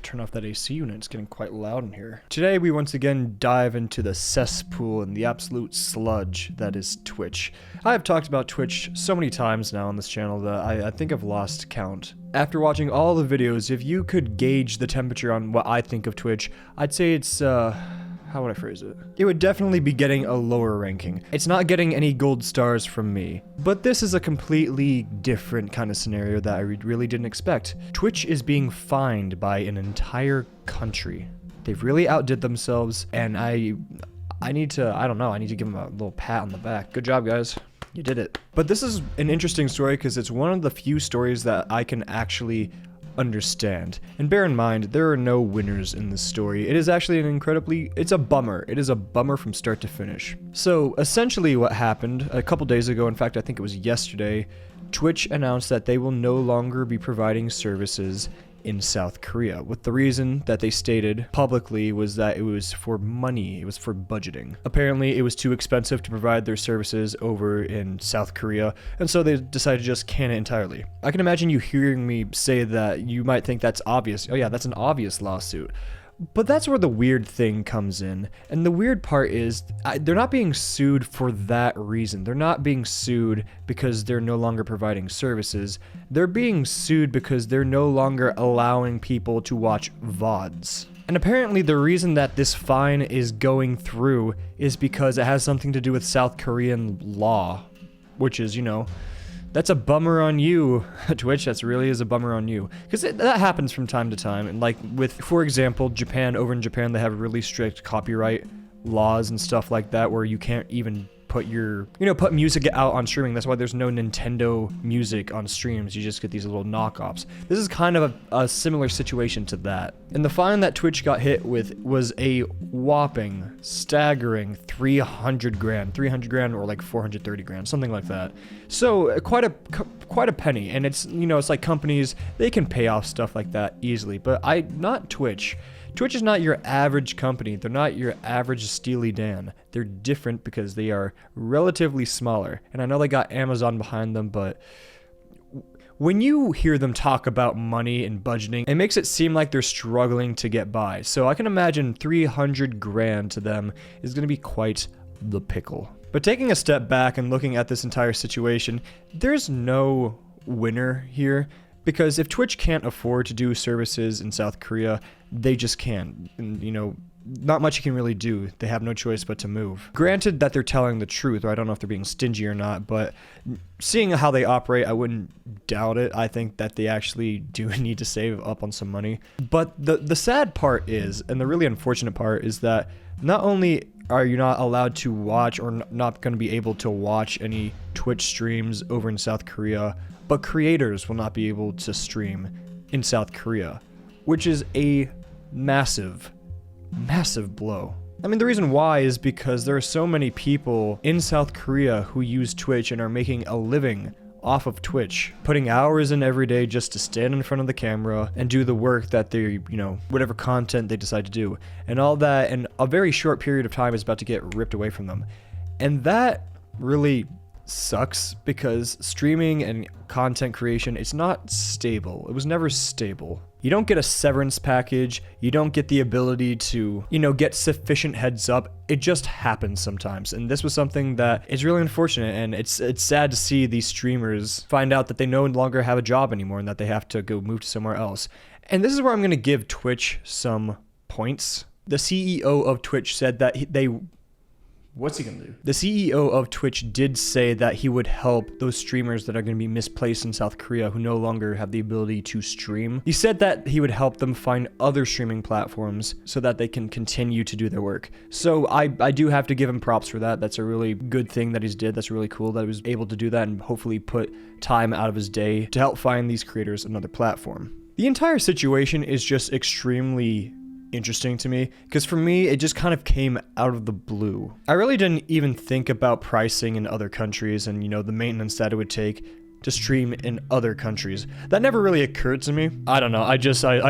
turn off that AC unit. It's getting quite loud in here. Today, we once again dive into the cesspool and the absolute sludge that is Twitch. I have talked about Twitch so many times now on this channel that I think I've lost count. After watching all the videos, if you could gauge the temperature on what I think of Twitch, I'd say it's, how would I phrase it? It would definitely be getting a lower ranking. It's not getting any gold stars from me. But this is a completely different kind of scenario that I really didn't expect. Twitch is being fined by an entire country. They've really outdid themselves, and I need to, I don't know, I need to give them a little pat on the back. Good job, guys. You did it. But this is an interesting story because it's one of the few stories that I can actually understand. And bear in mind, there are no winners in this story. It is actually it's a bummer. It is a bummer from start to finish. So essentially what happened a couple days ago, in fact I think it was yesterday, Twitch announced that they will no longer be providing services in South Korea, with the reason that they stated publicly was that it was for money, it was for budgeting. Apparently it was too expensive to provide their services over in South Korea, and so they decided to just can it entirely. I can imagine you hearing me say that you might think that's obvious. Oh yeah, that's an obvious lawsuit. But that's where the weird thing comes in. And the weird part is, they're not being sued for that reason. They're not being sued because they're no longer providing services. They're being sued because they're no longer allowing people to watch VODs. And apparently the reason that this fine is going through is because it has something to do with South Korean law. Which is, you know, that's a bummer on you, Twitch. That's really is a bummer on you. Because that happens from time to time. And like with, for example, Japan, over in Japan, they have really strict copyright laws and stuff like that where you can't even put put music out on streaming. That's why there's no Nintendo music on streams. You just get these little knockoffs. This is kind of a similar situation to that. And the fine that Twitch got hit with was a whopping, staggering 300 grand or like 430 grand, something like that. So quite a penny. And it's, you know, it's like companies, they can pay off stuff like that easily, but not Twitch. Twitch is not your average company. They're not your average Steely Dan. They're different because they are relatively smaller. And I know they got Amazon behind them, but when you hear them talk about money and budgeting, it makes it seem like they're struggling to get by. So I can imagine 300 grand to them is going to be quite the pickle. But taking a step back and looking at this entire situation, there's no winner here. Because if Twitch can't afford to do services in South Korea, they just can't. And, you know, not much you can really do. They have no choice but to move. Granted that they're telling the truth, or I don't know if they're being stingy or not, but seeing how they operate, I wouldn't doubt it. I think that they actually do need to save up on some money. But the sad part is, and the really unfortunate part is that not only are you not allowed to watch or not going to be able to watch any Twitch streams over in South Korea, but creators will not be able to stream in South Korea, which is a massive, massive blow. I mean, the reason why is because there are so many people in South Korea who use Twitch and are making a living off of Twitch, putting hours in every day just to stand in front of the camera and do the work that they, you know, whatever content they decide to do. And all that in a very short period of time is about to get ripped away from them. And that really sucks because streaming and content creation, it's not stable. It was never stable. You don't get a severance package. You don't get the ability to, you know, get sufficient heads up. It just happens sometimes. And this was something that is really unfortunate. And it's sad to see these streamers find out that they no longer have a job anymore and that they have to go move to somewhere else. And this is where I'm going to give Twitch some points. The CEO of Twitch said that what's he gonna do? The CEO of Twitch did say that he would help those streamers that are gonna be misplaced in South Korea who no longer have the ability to stream. He said that he would help them find other streaming platforms so that they can continue to do their work. So I do have to give him props for that. That's a really good thing that he's did. That's really cool that he was able to do that and hopefully put time out of his day to help find these creators another platform. The entire situation is just extremely interesting to me because for me it just kind of came out of the blue. I really didn't even think about pricing in other countries and, you know, the maintenance that it would take to stream in other countries. That never really occurred to me. I don't know. I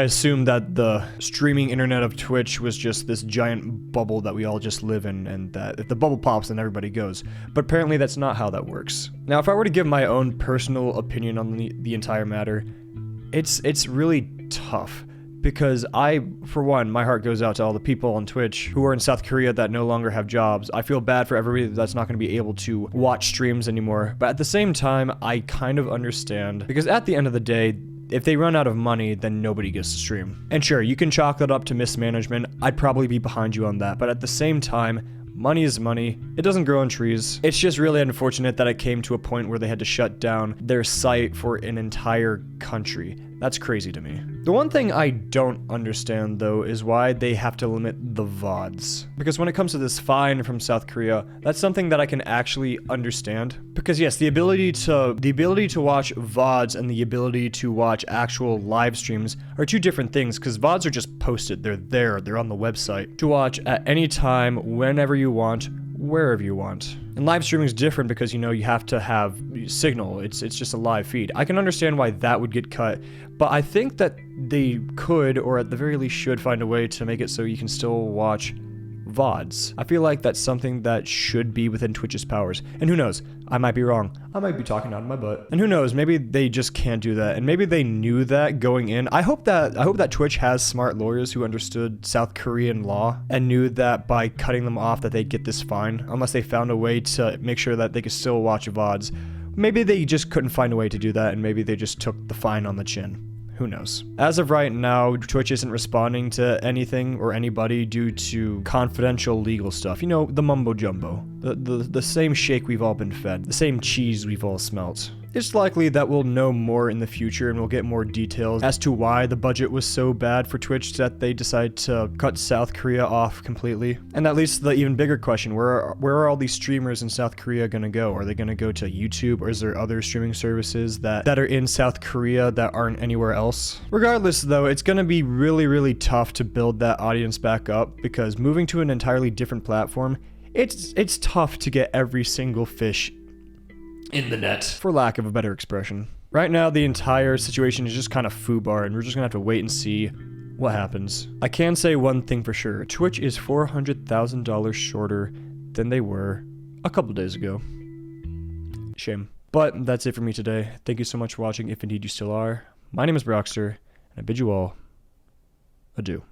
assumed that the streaming internet of Twitch was just this giant bubble that we all just live in, and that if the bubble pops then everybody goes. But apparently that's not how that works. Now if I were to give my own personal opinion on the entire matter, it's really tough because for one, my heart goes out to all the people on Twitch who are in South Korea that no longer have jobs. I feel bad for everybody that's not going to be able to watch streams anymore. But at the same time, I kind of understand, because at the end of the day, if they run out of money, then nobody gets to stream. And sure, you can chalk that up to mismanagement. I'd probably be behind you on that. But at the same time, money is money. It doesn't grow on trees. It's just really unfortunate that it came to a point where they had to shut down their site for an entire country. That's crazy to me. The one thing I don't understand, though, is why they have to limit the VODs. Because when it comes to this fine from South Korea, that's something that I can actually understand. Because yes, the ability to watch VODs and the ability to watch actual live streams are two different things, because VODs are just posted. They're on the website to watch at any time, whenever you want, wherever you want. And live streaming is different because, you know, you have to have signal. It's just a live feed. I can understand why that would get cut, but I think that they could, or at the very least should, find a way to make it so you can still watch VODs. I feel like that's something that should be within Twitch's powers. And who knows? I might be wrong. I might be talking out of my butt. And who knows? Maybe they just can't do that. And maybe they knew that going in. I hope that Twitch has smart lawyers who understood South Korean law and knew that by cutting them off that they'd get this fine, unless they found a way to make sure that they could still watch VODs. Maybe they just couldn't find a way to do that, and maybe they just took the fine on the chin. Who knows? As of right now, Twitch isn't responding to anything or anybody due to confidential legal stuff. You know, the mumbo jumbo. The same shake we've all been fed. The same cheese we've all smelt. It's likely that we'll know more in the future and we'll get more details as to why the budget was so bad for Twitch that they decided to cut South Korea off completely. And that leads to the even bigger question, where are all these streamers in South Korea gonna go? Are they gonna go to YouTube, or is there other streaming services that are in South Korea that aren't anywhere else? Regardless though, it's gonna be really, really tough to build that audience back up, because moving to an entirely different platform, it's tough to get every single fish in the net, for lack of a better expression. Right now, the entire situation is just kind of foobar, and we're just gonna have to wait and see what happens. I can say one thing for sure. Twitch is $400,000 shorter than they were a couple days ago. Shame. But that's it for me today. Thank you so much for watching, if indeed you still are. My name is Brockster, and I bid you all adieu.